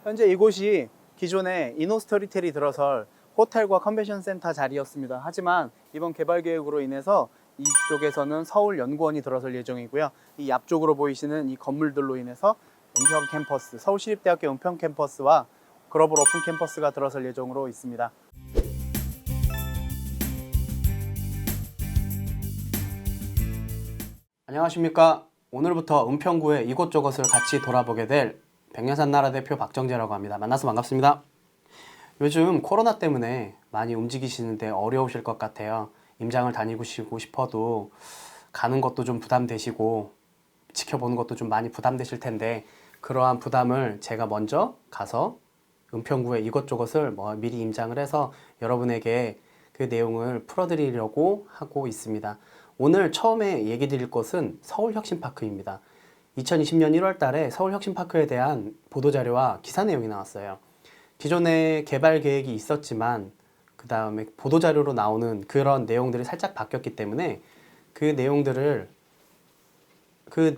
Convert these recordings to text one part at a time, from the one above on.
현재 이곳이 기존에 이노스토리텔이 들어설 호텔과 컨벤션 센터 자리였습니다. 하지만 이번 개발 계획으로 인해서 이쪽에서는 서울연구원이 들어설 예정이고요. 이 앞쪽으로 보이시는 이 건물들로 인해서 은평 캠퍼스, 서울시립대학교 은평 캠퍼스와 글로벌 오픈 캠퍼스가 들어설 예정으로 있습니다. 안녕하십니까. 오늘부터 은평구의 이곳저곳을 같이 돌아보게 될 백년산 나라 대표 박정재라고 합니다. 만나서 반갑습니다. 요즘 코로나 때문에 많이 움직이시는데 어려우실 것 같아요. 임장을 다니고 싶어도 가는 것도 좀 부담되시고 지켜보는 것도 좀 많이 부담되실 텐데, 그러한 부담을 제가 먼저 가서 은평구의 이곳저곳을 미리 임장을 해서 여러분에게 그 내용을 풀어드리려고 하고 있습니다. 오늘 처음에 얘기 드릴 것은 서울혁신파크입니다. 2020년 1월 달에 서울혁신파크에 대한 보도자료와 기사 내용이 나왔어요. 기존에 개발 계획이 있었지만 그 다음에 보도자료로 나오는 그런 내용들이 살짝 바뀌었기 때문에 그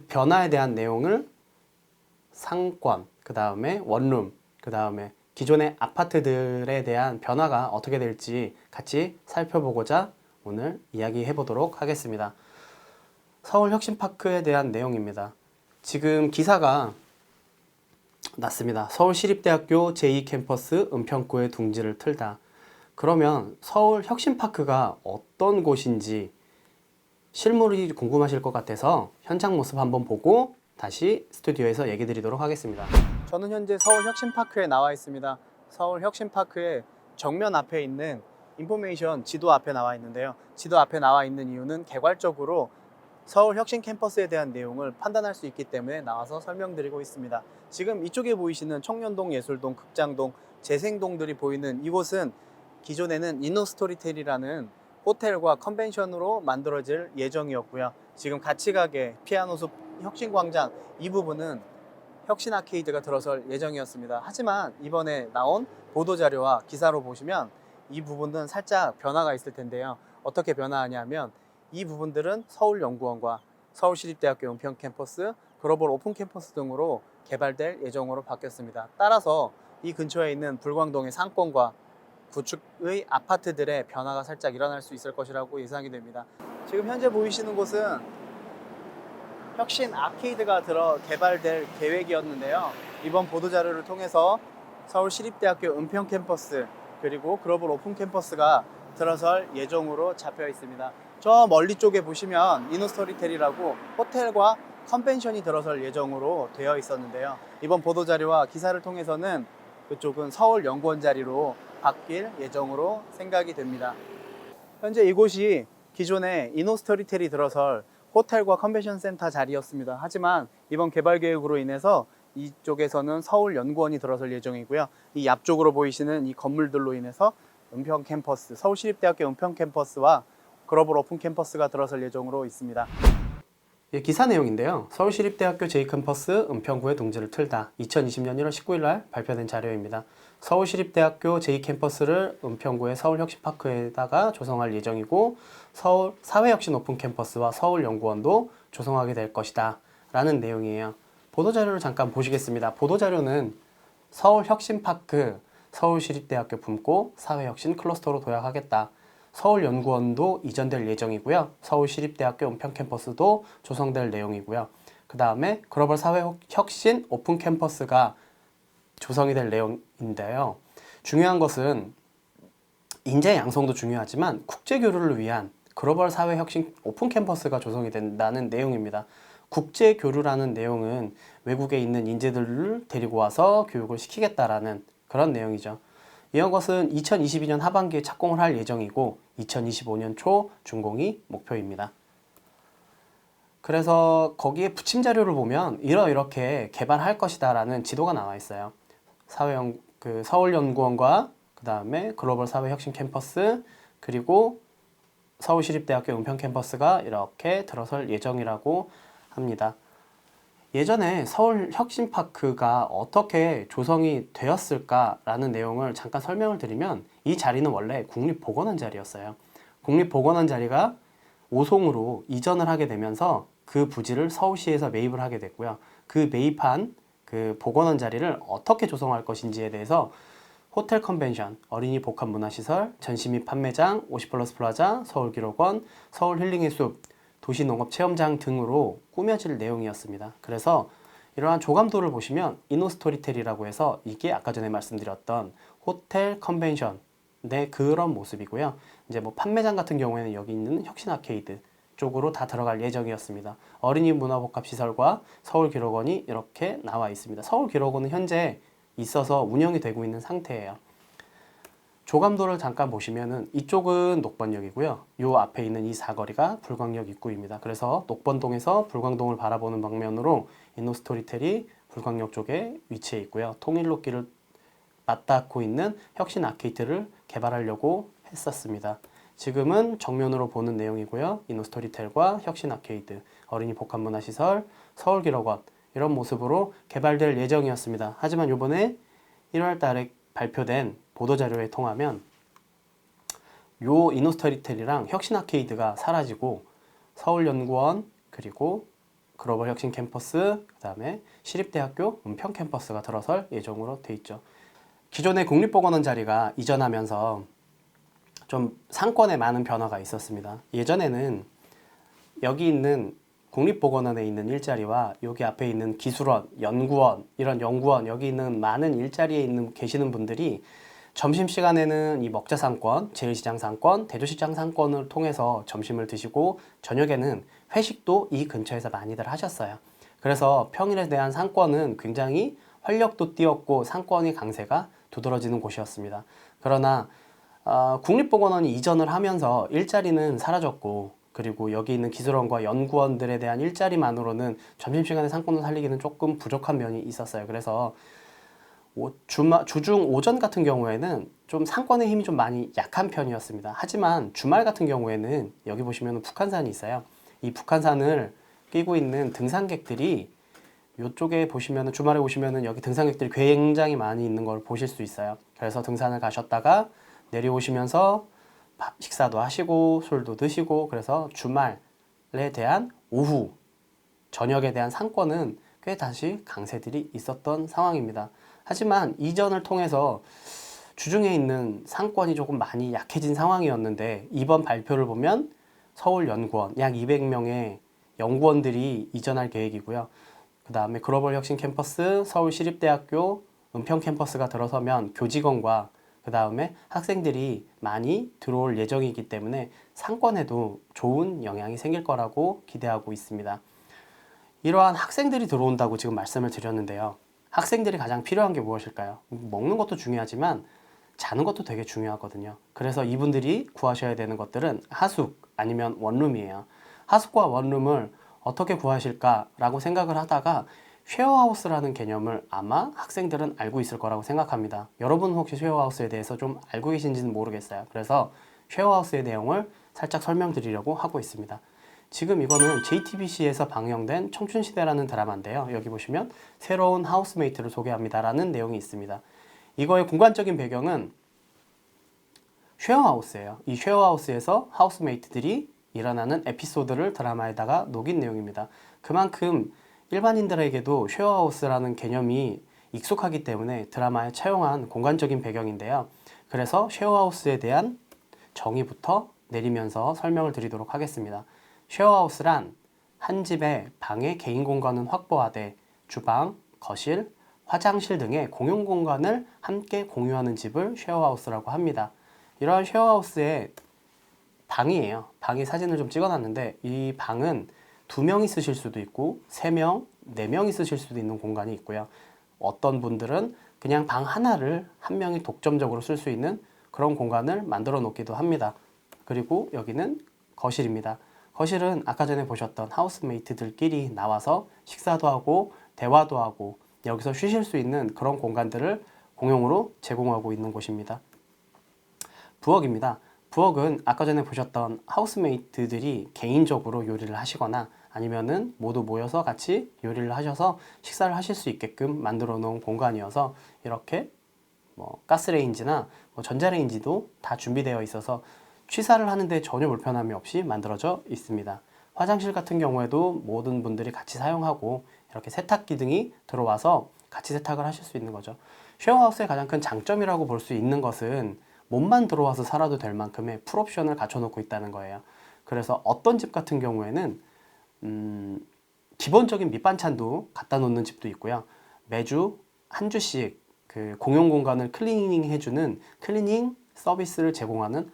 변화에 대한 내용을 상권, 그 다음에 원룸, 그 다음에 기존의 아파트들에 대한 변화가 어떻게 될지 같이 살펴보고자 오늘 이야기해 보도록 하겠습니다. 서울혁신파크에 대한 내용입니다. 지금 기사가 났습니다. 서울시립대학교 제2캠퍼스 은평구의 둥지를 틀다. 그러면 서울혁신파크가 어떤 곳인지 실물이 궁금하실 것 같아서 현장 모습 한번 보고 다시 스튜디오에서 얘기 드리도록 하겠습니다. 저는 현재 서울혁신파크에 나와 있습니다. 서울혁신파크의 정면 앞에 있는 인포메이션 지도 앞에 나와 있는데요. 지도 앞에 나와 있는 이유는 개괄적으로 서울혁신 캠퍼스에 대한 내용을 판단할 수 있기 때문에 나와서 설명드리고 있습니다. 지금 이쪽에 보이시는 청년동, 예술동, 극장동, 재생동들이 보이는 이곳은 기존에는 이노스토리텔이라는 호텔과 컨벤션으로 만들어질 예정이었고요. 지금 같이가게, 피아노숲, 혁신광장 이 부분은 혁신 아케이드가 들어설 예정이었습니다. 하지만 이번에 나온 보도자료와 기사로 보시면 이 부분은 살짝 변화가 있을 텐데요. 어떻게 변화하냐면 이 부분들은 서울연구원과 서울시립대학교 은평 캠퍼스, 글로벌 오픈 캠퍼스 등으로 개발될 예정으로 바뀌었습니다. 따라서 이 근처에 있는 불광동의 상권과 구축의 아파트들의 변화가 살짝 일어날 수 있을 것이라고 예상이 됩니다. 지금 현재 보이시는 곳은 혁신 아케이드가 개발될 계획이었는데요. 이번 보도자료를 통해서 서울시립대학교 은평 캠퍼스 그리고 글로벌 오픈 캠퍼스가 들어설 예정으로 잡혀 있습니다. 저 멀리 쪽에 보시면 이노스토리텔이라고 호텔과 컨벤션이 들어설 예정으로 되어 있었는데요. 이번 보도자료와 기사를 통해서는 그쪽은 서울연구원 자리로 바뀔 예정으로 생각이 됩니다. 현재 이곳이 기존에 이노스토리텔이 들어설 호텔과 컨벤션 센터 자리였습니다. 하지만 이번 개발 계획으로 인해서 이쪽에서는 서울연구원이 들어설 예정이고요. 이 앞쪽으로 보이시는 이 건물들로 인해서 은평 캠퍼스, 서울시립대학교 은평 캠퍼스와 글로벌 오픈 캠퍼스가 들어설 예정으로 있습니다. 기사 내용인데요. 서울시립대학교 제2캠퍼스 은평구의 둥지를 틀다. 2020년 1월 19일 날 발표된 자료입니다. 서울시립대학교 제2캠퍼스를 은평구의 서울혁신파크에다가 조성할 예정이고 서울 사회혁신 오픈 캠퍼스와 서울연구원도 조성하게 될 것이다 라는 내용이에요. 보도자료를 잠깐 보시겠습니다. 보도자료는 서울혁신파크, 서울시립대학교 품고 사회혁신 클러스터로 도약하겠다. 서울연구원도 이전될 예정이고요. 서울시립대학교 은평 캠퍼스도 조성될 내용이고요. 그 다음에 글로벌 사회혁신 오픈 캠퍼스가 조성이 될 내용인데요. 중요한 것은 인재 양성도 중요하지만 국제교류를 위한 글로벌 사회혁신 오픈 캠퍼스가 조성이 된다는 내용입니다. 국제교류라는 내용은 외국에 있는 인재들을 데리고 와서 교육을 시키겠다라는 그런 내용이죠. 이런 것은 2022년 하반기에 착공을 할 예정이고 2025년 초 준공이 목표입니다. 그래서 거기에 부침 자료를 보면 이렇게 개발할 것이다 라는 지도가 나와 있어요. 서울연구원과 그 다음에 글로벌 사회혁신 캠퍼스 그리고 서울시립대학교 은평 캠퍼스가 이렇게 들어설 예정이라고 합니다. 예전에 서울혁신파크가 어떻게 조성이 되었을까라는 내용을 잠깐 설명을 드리면 이 자리는 원래 국립보건원 자리였어요. 국립보건원 자리가 오송으로 이전을 하게 되면서 그 부지를 서울시에서 매입을 하게 됐고요. 그 매입한 그 복원원 자리를 어떻게 조성할 것인지에 대해서 호텔 컨벤션, 어린이 복합 문화시설, 전시 및 판매장, 50플러스 플라자, 서울기록원, 서울 힐링의 숲, 도시농업체험장 등으로 꾸며질 내용이었습니다. 그래서 이러한 조감도를 보시면 이노스토리텔이라고 해서 이게 아까 전에 말씀드렸던 호텔 컨벤션의 그런 모습이고요. 이제 뭐 판매장 같은 경우에는 여기 있는 혁신 아케이드 쪽으로 다 들어갈 예정이었습니다. 어린이 문화복합시설과 서울기록원이 이렇게 나와 있습니다. 서울기록원은 현재 있어서 운영이 되고 있는 상태예요. 조감도를 잠깐 보시면은 이쪽은 녹번역이고요. 요 앞에 있는 이 사거리가 불광역 입구입니다. 그래서 녹번동에서 불광동을 바라보는 방면으로 이노스토리텔이 불광역 쪽에 위치해 있고요. 통일로길을 맞닿고 있는 혁신 아케이드를 개발하려고 했었습니다. 지금은 정면으로 보는 내용이고요. 이노스토리텔과 혁신 아케이드, 어린이 복합문화시설, 서울기록원 이런 모습으로 개발될 예정이었습니다. 하지만 이번에 1월 달에 발표된 보도자료에 통하면 요 이노스토리텔이랑 혁신 아케이드가 사라지고 서울연구원 그리고 글로벌 혁신 캠퍼스 그 다음에 시립대학교 은평 캠퍼스가 들어설 예정으로 돼 있죠. 기존의 국립복원원 자리가 이전하면서 좀 상권에 많은 변화가 있었습니다. 예전에는 여기 있는 국립복원원에 있는 일자리와 여기 앞에 있는 기술원, 연구원, 이런 연구원 여기 있는 많은 일자리에 계시는 분들이 점심시간에는 이 먹자 상권, 제일시장 상권, 대조시장 상권을 통해서 점심을 드시고 저녁에는 회식도 이 근처에서 많이들 하셨어요. 그래서 평일에 대한 상권은 굉장히 활력도 띄었고 상권의 강세가 두드러지는 곳이었습니다. 그러나 국립복원원이 이전을 하면서 일자리는 사라졌고 그리고 여기 있는 기술원과 연구원들에 대한 일자리만으로는 점심시간에 상권을 살리기는 조금 부족한 면이 있었어요. 그래서 주중 오전 같은 경우에는 좀 상권의 힘이 좀 많이 약한 편이었습니다. 하지만 주말 같은 경우에는 여기 보시면 북한산이 있어요. 이 북한산을 끼고 있는 등산객들이 이쪽에 보시면 주말에 오시면 여기 등산객들이 굉장히 많이 있는 걸 보실 수 있어요. 그래서 등산을 가셨다가 내려오시면서 식사도 하시고 술도 드시고 그래서 주말에 대한 오후 저녁에 대한 상권은 꽤 다시 강세들이 있었던 상황입니다. 하지만 이전을 통해서 주중에 있는 상권이 조금 많이 약해진 상황이었는데 이번 발표를 보면 서울연구원 약 200명의 연구원들이 이전할 계획이고요. 그 다음에 글로벌 혁신 캠퍼스, 서울시립대학교, 은평 캠퍼스가 들어서면 교직원과 그 다음에 학생들이 많이 들어올 예정이기 때문에 상권에도 좋은 영향이 생길 거라고 기대하고 있습니다. 이러한 학생들이 들어온다고 지금 말씀을 드렸는데요. 학생들이 가장 필요한 게 무엇일까요? 먹는 것도 중요하지만 자는 것도 되게 중요하거든요. 그래서 이분들이 구하셔야 되는 것들은 하숙 아니면 원룸이에요. 하숙과 원룸을 어떻게 구하실까라고 생각을 하다가 쉐어하우스라는 개념을 아마 학생들은 알고 있을 거라고 생각합니다. 여러분은 혹시 쉐어하우스에 대해서 좀 알고 계신지는 모르겠어요. 그래서 쉐어하우스의 내용을 살짝 설명드리려고 하고 있습니다. 지금 이거는 JTBC에서 방영된 청춘시대라는 드라마인데요. 여기 보시면 새로운 하우스메이트를 소개합니다라는 내용이 있습니다. 이거의 공간적인 배경은 쉐어하우스예요. 이 쉐어하우스에서 하우스메이트들이 일어나는 에피소드를 드라마에다가 녹인 내용입니다. 그만큼 일반인들에게도 쉐어하우스라는 개념이 익숙하기 때문에 드라마에 차용한 공간적인 배경인데요. 그래서 쉐어하우스에 대한 정의부터 내리면서 설명을 드리도록 하겠습니다. 쉐어하우스란 한 집의 방의 개인 공간은 확보하되 주방, 거실, 화장실 등의 공용 공간을 함께 공유하는 집을 쉐어하우스라고 합니다. 이러한 쉐어하우스의 방이에요. 방의 사진을 좀 찍어놨는데 이 방은 2명이 쓰실 수도 있고 3명, 4명이 쓰실 수도 있는 공간이 있고요. 어떤 분들은 그냥 방 하나를 한 명이 독점적으로 쓸 수 있는 그런 공간을 만들어 놓기도 합니다. 그리고 여기는 거실입니다. 거실은 아까 전에 보셨던 하우스메이트들끼리 나와서 식사도 하고 대화도 하고 여기서 쉬실 수 있는 그런 공간들을 공용으로 제공하고 있는 곳입니다. 부엌입니다. 부엌은 아까 전에 보셨던 하우스메이트들이 개인적으로 요리를 하시거나 아니면은 모두 모여서 같이 요리를 하셔서 식사를 하실 수 있게끔 만들어 놓은 공간이어서 이렇게 가스레인지나 전자레인지도 다 준비되어 있어서 취사를 하는데 전혀 불편함이 없이 만들어져 있습니다. 화장실 같은 경우에도 모든 분들이 같이 사용하고 이렇게 세탁기 등이 들어와서 같이 세탁을 하실 수 있는 거죠. 쉐어하우스의 가장 큰 장점이라고 볼 수 있는 것은 몸만 들어와서 살아도 될 만큼의 풀옵션을 갖춰놓고 있다는 거예요. 그래서 어떤 집 같은 경우에는 기본적인 밑반찬도 갖다 놓는 집도 있고요. 매주 한 주씩 그 공용 공간을 클리닝 해주는 클리닝 서비스를 제공하는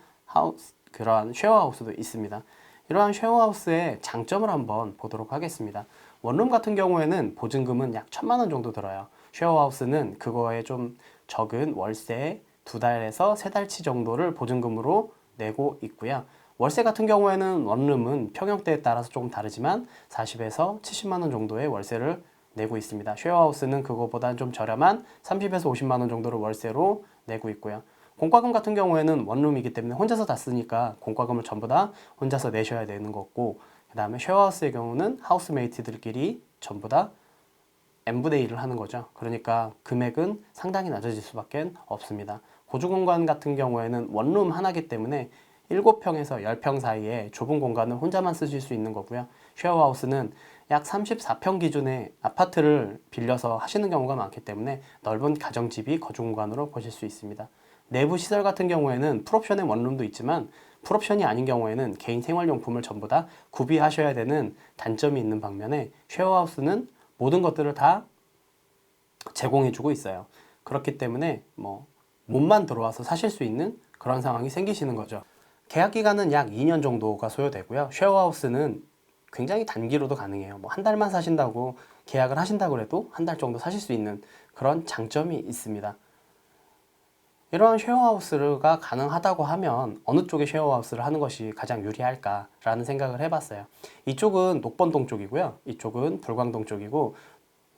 그러한 쉐어하우스도 있습니다. 이러한 쉐어하우스의 장점을 한번 보도록 하겠습니다. 원룸 같은 경우에는 보증금은 약 1,000만 원 정도 들어요. 쉐어하우스는 그거에 좀 적은 월세 2달에서 3달치 정도를 보증금으로 내고 있고요. 월세 같은 경우에는 원룸은 평형대에 따라서 조금 다르지만 40에서 70만 원 정도의 월세를 내고 있습니다. 쉐어하우스는 그거보다는 좀 저렴한 30에서 50만 원 정도를 월세로 내고 있고요. 공과금 같은 경우에는 원룸이기 때문에 혼자서 다 쓰니까 공과금을 전부 다 혼자서 내셔야 되는 거고, 그 다음에 쉐어하우스의 경우는 하우스메이트들끼리 전부 다 n분의 1을 하는 거죠. 그러니까 금액은 상당히 낮아질 수밖에 없습니다. 고주공간 같은 경우에는 원룸 하나이기 때문에 7평에서 10평 사이에 좁은 공간을 혼자만 쓰실 수 있는 거고요. 쉐어하우스는 약 34평 기준의 아파트를 빌려서 하시는 경우가 많기 때문에 넓은 가정집이 거주공간으로 보실 수 있습니다. 내부 시설 같은 경우에는 풀옵션의 원룸도 있지만 풀옵션이 아닌 경우에는 개인 생활용품을 전부 다 구비하셔야 되는 단점이 있는 반면에 쉐어하우스는 모든 것들을 다 제공해주고 있어요. 그렇기 때문에 몸만 들어와서 사실 수 있는 그런 상황이 생기시는 거죠. 계약 기간은 약 2년 정도가 소요되고요. 쉐어하우스는 굉장히 단기로도 가능해요. 한 달만 사신다고 계약을 하신다고 해도 한 달 정도 사실 수 있는 그런 장점이 있습니다. 이러한 쉐어하우스가 가능하다고 하면 어느 쪽에 쉐어하우스를 하는 것이 가장 유리할까라는 생각을 해봤어요. 이쪽은 녹번동 쪽이고요. 이쪽은 불광동 쪽이고,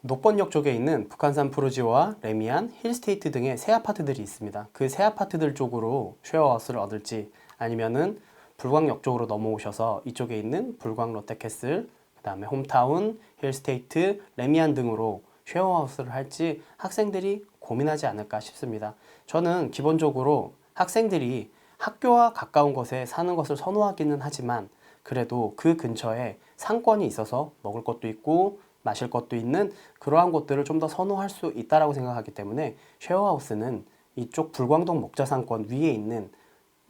녹번역 쪽에 있는 북한산 푸르지오와 레미안, 힐스테이트 등의 새 아파트들이 있습니다. 그 새 아파트들 쪽으로 쉐어하우스를 얻을지, 아니면은 불광역 쪽으로 넘어오셔서 이쪽에 있는 불광 롯데캐슬, 그 다음에 홈타운, 힐스테이트, 레미안 등으로 쉐어하우스를 할지 학생들이 고민하지 않을까 싶습니다. 저는 기본적으로 학생들이 학교와 가까운 곳에 사는 것을 선호하기는 하지만 그래도 그 근처에 상권이 있어서 먹을 것도 있고 마실 것도 있는 그러한 곳들을 좀 더 선호할 수 있다고 생각하기 때문에 쉐어하우스는 이쪽 불광동 목자상권 위에 있는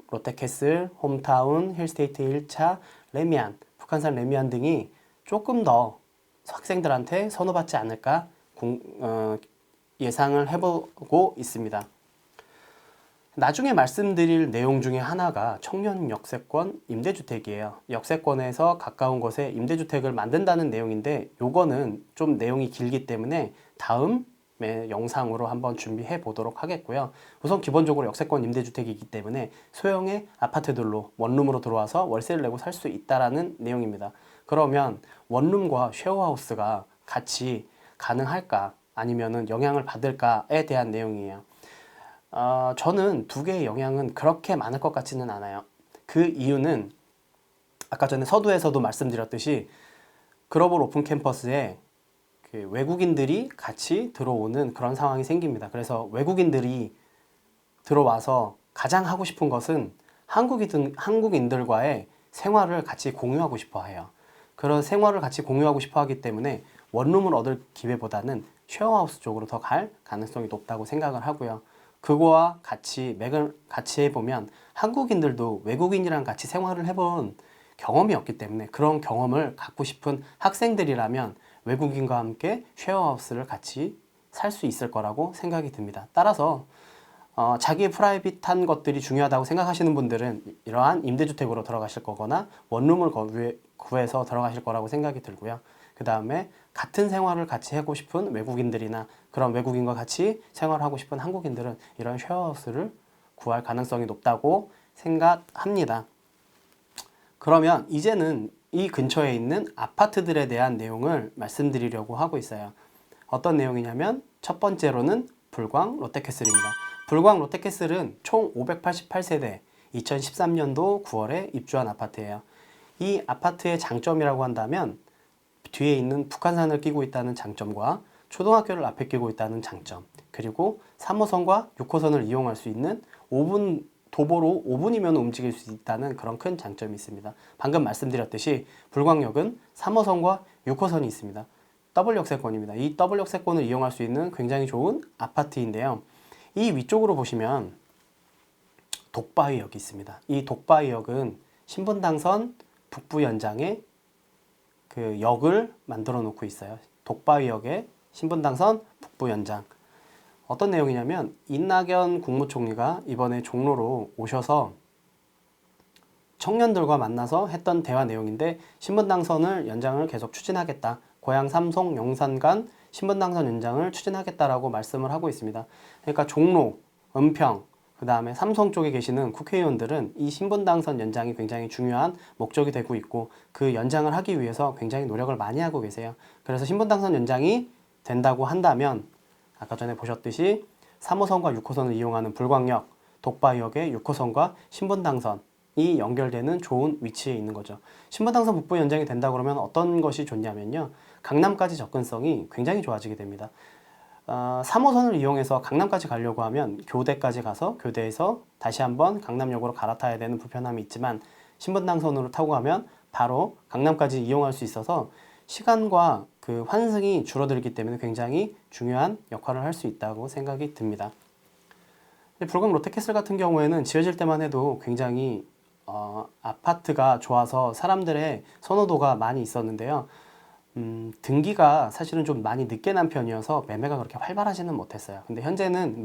롯데캐슬, 홈타운, 힐스테이트 1차, 레미안, 북한산 레미안 등이 조금 더 학생들한테 선호받지 않을까 예상을 해보고 있습니다. 나중에 말씀드릴 내용 중에 하나가 청년 역세권 임대주택이에요. 역세권에서 가까운 곳에 임대주택을 만든다는 내용인데 요거는 좀 내용이 길기 때문에 다음에 영상으로 한번 준비해 보도록 하겠고요. 우선 기본적으로 역세권 임대주택이기 때문에 소형의 아파트들로 원룸으로 들어와서 월세를 내고 살 수 있다라는 내용입니다. 그러면 원룸과 쉐어하우스가 같이 가능할까? 아니면은 영향을 받을까에 대한 내용이에요. 저는 두 개의 영향은 그렇게 많을 것 같지는 않아요. 그 이유는 아까 전에 서두에서도 말씀드렸듯이 글로벌 오픈 캠퍼스에 그 외국인들이 같이 들어오는 그런 상황이 생깁니다. 그래서 외국인들이 들어와서 가장 하고 싶은 것은 한국인들과의 생활을 같이 공유하고 싶어 해요. 그런 생활을 같이 공유하고 싶어 하기 때문에 원룸을 얻을 기회보다는 쉐어하우스 쪽으로 더 갈 가능성이 높다고 생각을 하고요. 그거와 같이 맥을 같이 해보면 한국인들도 외국인이랑 같이 생활을 해본 경험이 없기 때문에 그런 경험을 갖고 싶은 학생들이라면 외국인과 함께 쉐어하우스를 같이 살 수 있을 거라고 생각이 듭니다. 따라서 자기의 프라이빗한 것들이 중요하다고 생각하시는 분들은 이러한 임대주택으로 들어가실 거거나 원룸을 구해서 들어가실 거라고 생각이 들고요. 그 다음에 같은 생활을 같이 하고 싶은 외국인들이나 그런 외국인과 같이 생활하고 싶은 한국인들은 이런 쉐어하우스를 구할 가능성이 높다고 생각합니다. 그러면 이제는 이 근처에 있는 아파트들에 대한 내용을 말씀드리려고 하고 있어요. 어떤 내용이냐면 첫 번째로는 불광 롯데캐슬입니다. 불광 롯데캐슬은 총 588세대 2013년도 9월에 입주한 아파트예요. 이 아파트의 장점이라고 한다면 뒤에 있는 북한산을 끼고 있다는 장점과 초등학교를 앞에 끼고 있다는 장점, 그리고 3호선과 6호선을 이용할 수 있는 도보로 5분이면 움직일 수 있다는 그런 큰 장점이 있습니다. 방금 말씀드렸듯이 불광역은 3호선과 6호선이 있습니다. 더블 역세권입니다. 이 더블 역세권을 이용할 수 있는 굉장히 좋은 아파트인데요. 이 위쪽으로 보시면 독바위역이 있습니다. 이 독바위역은 신분당선 북부 연장에 그 역을 만들어 놓고 있어요. 독바위역의 신분당선 북부 연장. 어떤 내용이냐면 이낙연 국무총리가 이번에 종로로 오셔서 청년들과 만나서 했던 대화 내용인데, 신분당선을 연장을 계속 추진하겠다. 고양 삼성 용산 간 신분당선 연장을 추진하겠다라고 말씀을 하고 있습니다. 그러니까 종로, 은평, 그 다음에 삼성 쪽에 계시는 국회의원들은 이 신분당선 연장이 굉장히 중요한 목적이 되고 있고, 그 연장을 하기 위해서 굉장히 노력을 많이 하고 계세요. 그래서 신분당선 연장이 된다고 한다면 아까 전에 보셨듯이 3호선과 6호선을 이용하는 불광역, 독바이역의 6호선과 신분당선이 연결되는 좋은 위치에 있는 거죠. 신분당선 북부 연장이 된다 그러면 어떤 것이 좋냐면요, 강남까지 접근성이 굉장히 좋아지게 됩니다. 3호선을 이용해서 강남까지 가려고 하면 교대까지 가서 교대에서 다시 한번 강남역으로 갈아타야 되는 불편함이 있지만, 신분당선으로 타고 가면 바로 강남까지 이용할 수 있어서 시간과 그 환승이 줄어들기 때문에 굉장히 중요한 역할을 할 수 있다고 생각이 듭니다. 불광 롯데캐슬 같은 경우에는 지어질 때만 해도 굉장히 아파트가 좋아서 사람들의 선호도가 많이 있었는데요. 등기가 사실은 좀 많이 늦게 난 편이어서 매매가 그렇게 활발하지는 못했어요. 근데 현재는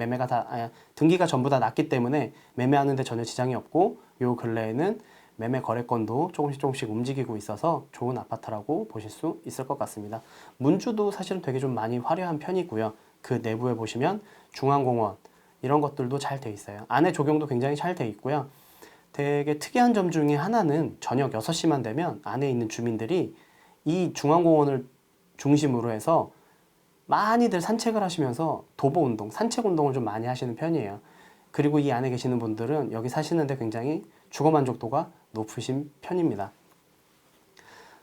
등기가 전부 다 났기 때문에 매매하는데 전혀 지장이 없고, 요 근래에는 매매 거래건도 조금씩 움직이고 있어서 좋은 아파트라고 보실 수 있을 것 같습니다. 문주도 사실은 되게 좀 많이 화려한 편이고요. 그 내부에 보시면 중앙공원 이런 것들도 잘 돼 있어요. 안에 조경도 굉장히 잘 돼 있고요. 되게 특이한 점 중에 하나는 저녁 6시만 되면 안에 있는 주민들이 이 중앙공원을 중심으로 해서 많이들 산책을 하시면서 도보 운동, 산책 운동을 좀 많이 하시는 편이에요. 그리고 이 안에 계시는 분들은 여기 사시는데 굉장히 주거 만족도가 높으신 편입니다.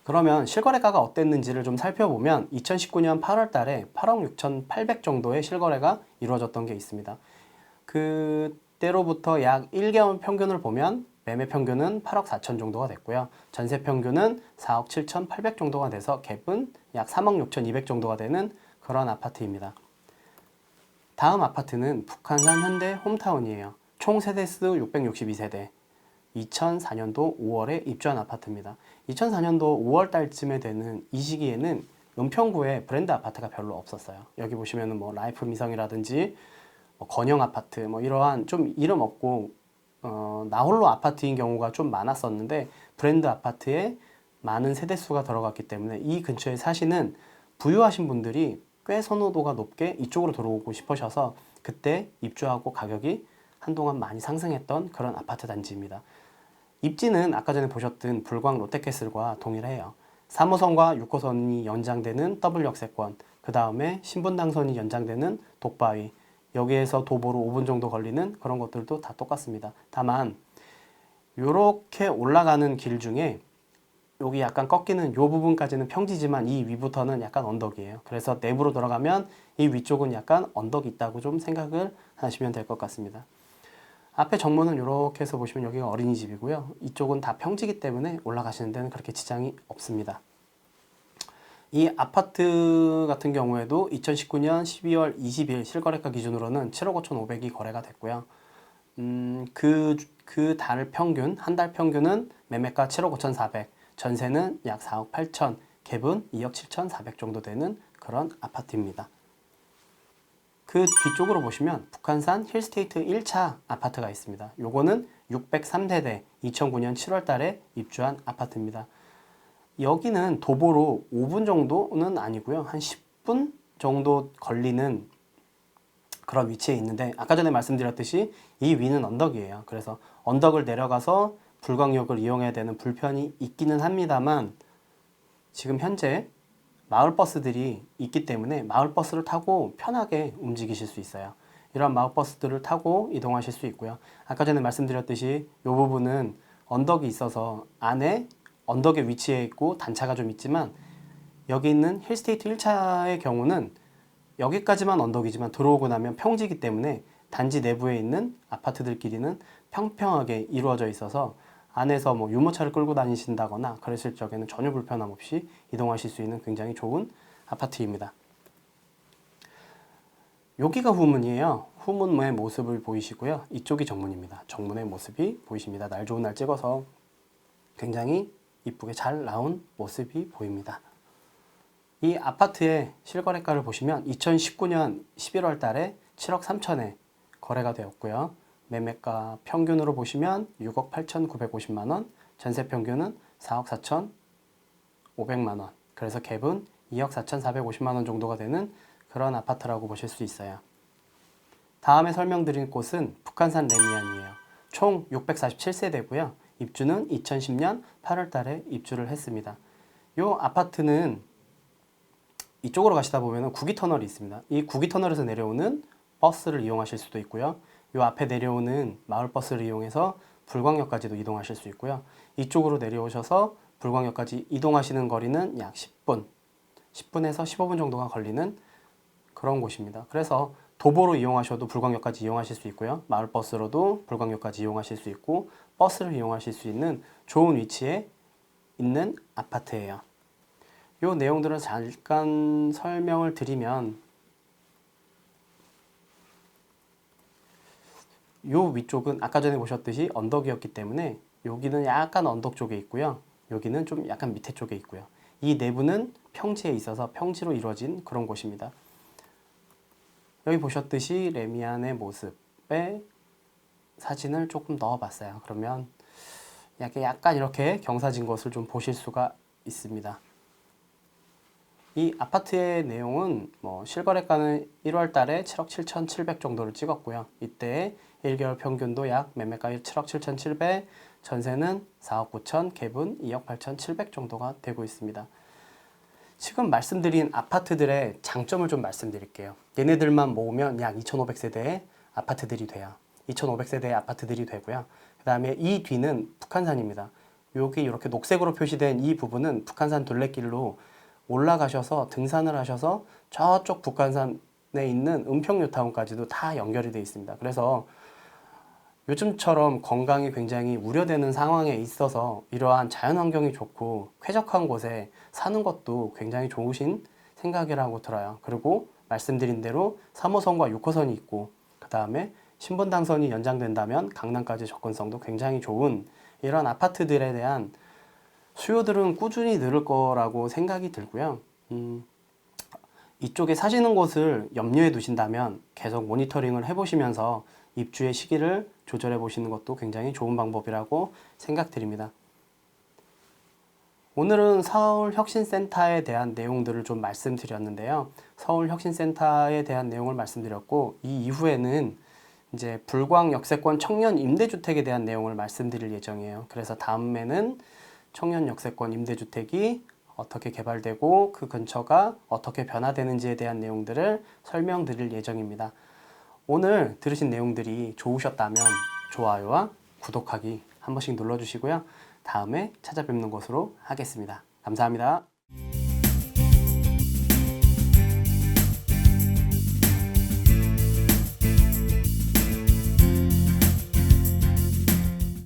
그러면 실거래가가 어땠는지를 좀 살펴보면 2019년 8월 달에 8억 6,800 정도의 실거래가 이루어졌던 게 있습니다. 그때로부터 약 1개월 평균을 보면 매매 평균은 8억 4천 정도가 됐고요. 전세 평균은 4억 7,800 정도가 돼서 갭은 약 3억 6,200 정도가 되는 그런 아파트입니다. 다음 아파트는 북한산 현대 홈타운이에요. 총 세대수 662세대. 2004년도 5월에 입주한 아파트입니다. 2004년도 5월 달쯤에 되는 이 시기에는 은평구에 브랜드 아파트가 별로 없었어요. 여기 보시면은 뭐 라이프 미성이라든지 뭐 건영 아파트 뭐 이러한 좀 이름 없고 나홀로 아파트인 경우가 좀 많았었는데, 브랜드 아파트에 많은 세대수가 들어갔기 때문에 이 근처에 사시는 부유하신 분들이 꽤 선호도가 높게 이쪽으로 들어오고 싶으셔서 그때 입주하고 가격이 한동안 많이 상승했던 그런 아파트 단지입니다. 입지는 아까 전에 보셨던 불광 롯데캐슬과 동일해요. 3호선과 6호선이 연장되는 더블 역세권, 그 다음에 신분당선이 연장되는 독바위, 여기에서 도보로 5분 정도 걸리는 그런 것들도 다 똑같습니다. 다만 이렇게 올라가는 길 중에 여기 약간 꺾이는 이 부분까지는 평지지만 이 위부터는 약간 언덕이에요. 그래서 내부로 들어가면 이 위쪽은 약간 언덕이 있다고 좀 생각을 하시면 될 것 같습니다. 앞에 정문은 이렇게 해서 보시면 여기가 어린이집이고요. 이쪽은 다 평지기 때문에 올라가시는 데는 그렇게 지장이 없습니다. 이 아파트 같은 경우에도 2019년 12월 20일 실거래가 기준으로는 7억 5,500이 거래가 됐고요. 그 달 평균, 한 달 평균은 매매가 7억 5,400, 전세는 약 4억 8천, 갭은 2억 7,400 정도 되는 그런 아파트입니다. 그 뒤쪽으로 보시면 북한산 힐스테이트 1차 아파트가 있습니다. 요거는 603세대 2009년 7월 달에 입주한 아파트입니다. 여기는 도보로 5분 정도는 아니고요. 한 10분 정도 걸리는 그런 위치에 있는데, 아까 전에 말씀드렸듯이 이 위는 언덕이에요. 그래서 언덕을 내려가서 불광역을 이용해야 되는 불편이 있기는 합니다만, 지금 현재 마을버스들이 있기 때문에 마을버스를 타고 편하게 움직이실 수 있어요. 이런 마을버스들을 타고 이동하실 수 있고요. 아까 전에 말씀드렸듯이 이 부분은 언덕이 있어서 안에 언덕에 위치해 있고 단차가 좀 있지만, 여기 있는 힐스테이트 1차의 경우는 여기까지만 언덕이지만 들어오고 나면 평지이기 때문에 단지 내부에 있는 아파트들끼리는 평평하게 이루어져 있어서 안에서 뭐 유모차를 끌고 다니신다거나 그랬을 적에는 전혀 불편함 없이 이동하실 수 있는 굉장히 좋은 아파트입니다. 여기가 후문이에요. 후문의 모습을 보이시고요. 이쪽이 정문입니다. 정문의 모습이 보이십니다. 날 좋은 날 찍어서 굉장히 이쁘게 잘 나온 모습이 보입니다. 이 아파트의 실거래가를 보시면 2019년 11월 달에 7억 3천에 거래가 되었고요. 매매가 평균으로 보시면 6억 8,950만 원, 전세 평균은 4억 4,500만 원. 그래서 갭은 2억 4,450만 원 정도가 되는 그런 아파트라고 보실 수 있어요. 다음에 설명드릴 곳은 북한산 레미안이에요. 총 647세대고요. 입주는 2010년 8월 달에 입주를 했습니다. 이 아파트는 이쪽으로 가시다 보면 구기터널이 있습니다. 이 구기터널에서 내려오는 버스를 이용하실 수도 있고요. 이 앞에 내려오는 마을버스를 이용해서 불광역까지도 이동하실 수 있고요. 이쪽으로 내려오셔서 불광역까지 이동하시는 거리는 약 10분에서 15분 정도가 걸리는 그런 곳입니다. 그래서 도보로 이용하셔도 불광역까지 이용하실 수 있고요. 마을버스로도 불광역까지 이용하실 수 있고 버스를 이용하실 수 있는 좋은 위치에 있는 아파트예요. 이 내용들을 잠깐 설명을 드리면 이 위쪽은 아까 전에 보셨듯이 언덕이었기 때문에 여기는 약간 언덕 쪽에 있고요. 여기는 좀 약간 밑에 쪽에 있고요. 이 내부는 평지에 있어서 평지로 이루어진 그런 곳입니다. 여기 보셨듯이 레미안의 모습에 사진을 조금 넣어봤어요. 그러면 약간 이렇게 경사진 것을 좀 보실 수가 있습니다. 이 아파트의 내용은 실거래가는 1월 달에 7억 7,700 정도를 찍었고요. 이때 1개월 평균도 약 매매가 7억 7,700, 전세는 4억 9천, 갭은 2억 8,700 정도가 되고 있습니다. 지금 말씀드린 아파트들의 장점을 좀 말씀드릴게요. 얘네들만 모으면 약 2,500세대의 아파트들이 돼요. 2,500세대의 아파트들이 되고요. 그 다음에 이 뒤는 북한산입니다. 여기 이렇게 녹색으로 표시된 이 부분은 북한산 둘레길로 올라가셔서 등산을 하셔서 저쪽 북한산에 있는 은평뉴타운까지도 다 연결이 되어 있습니다. 그래서 요즘처럼 건강이 굉장히 우려되는 상황에 있어서 이러한 자연환경이 좋고 쾌적한 곳에 사는 것도 굉장히 좋으신 생각이라고 들어요. 그리고 말씀드린 대로 3호선과 6호선이 있고 그 다음에 신분당선이 연장된다면 강남까지 접근성도 굉장히 좋은 이런 아파트들에 대한 수요들은 꾸준히 늘을 거라고 생각이 들고요. 이쪽에 사시는 곳을 염려해 두신다면 계속 모니터링을 해보시면서 입주의 시기를 조절해 보시는 것도 굉장히 좋은 방법이라고 생각드립니다. 오늘은 서울혁신센터에 대한 내용들을 좀 말씀드렸는데요. 서울혁신센터에 대한 내용을 말씀드렸고 이 이후에는 이제 불광 역세권 청년 임대주택에 대한 내용을 말씀드릴 예정이에요. 그래서 다음에는 청년 역세권 임대주택이 어떻게 개발되고 그 근처가 어떻게 변화되는지에 대한 내용들을 설명드릴 예정입니다. 오늘 들으신 내용들이 좋으셨다면 좋아요와 구독하기 한 번씩 눌러주시고요. 다음에 찾아뵙는 것으로 하겠습니다. 감사합니다.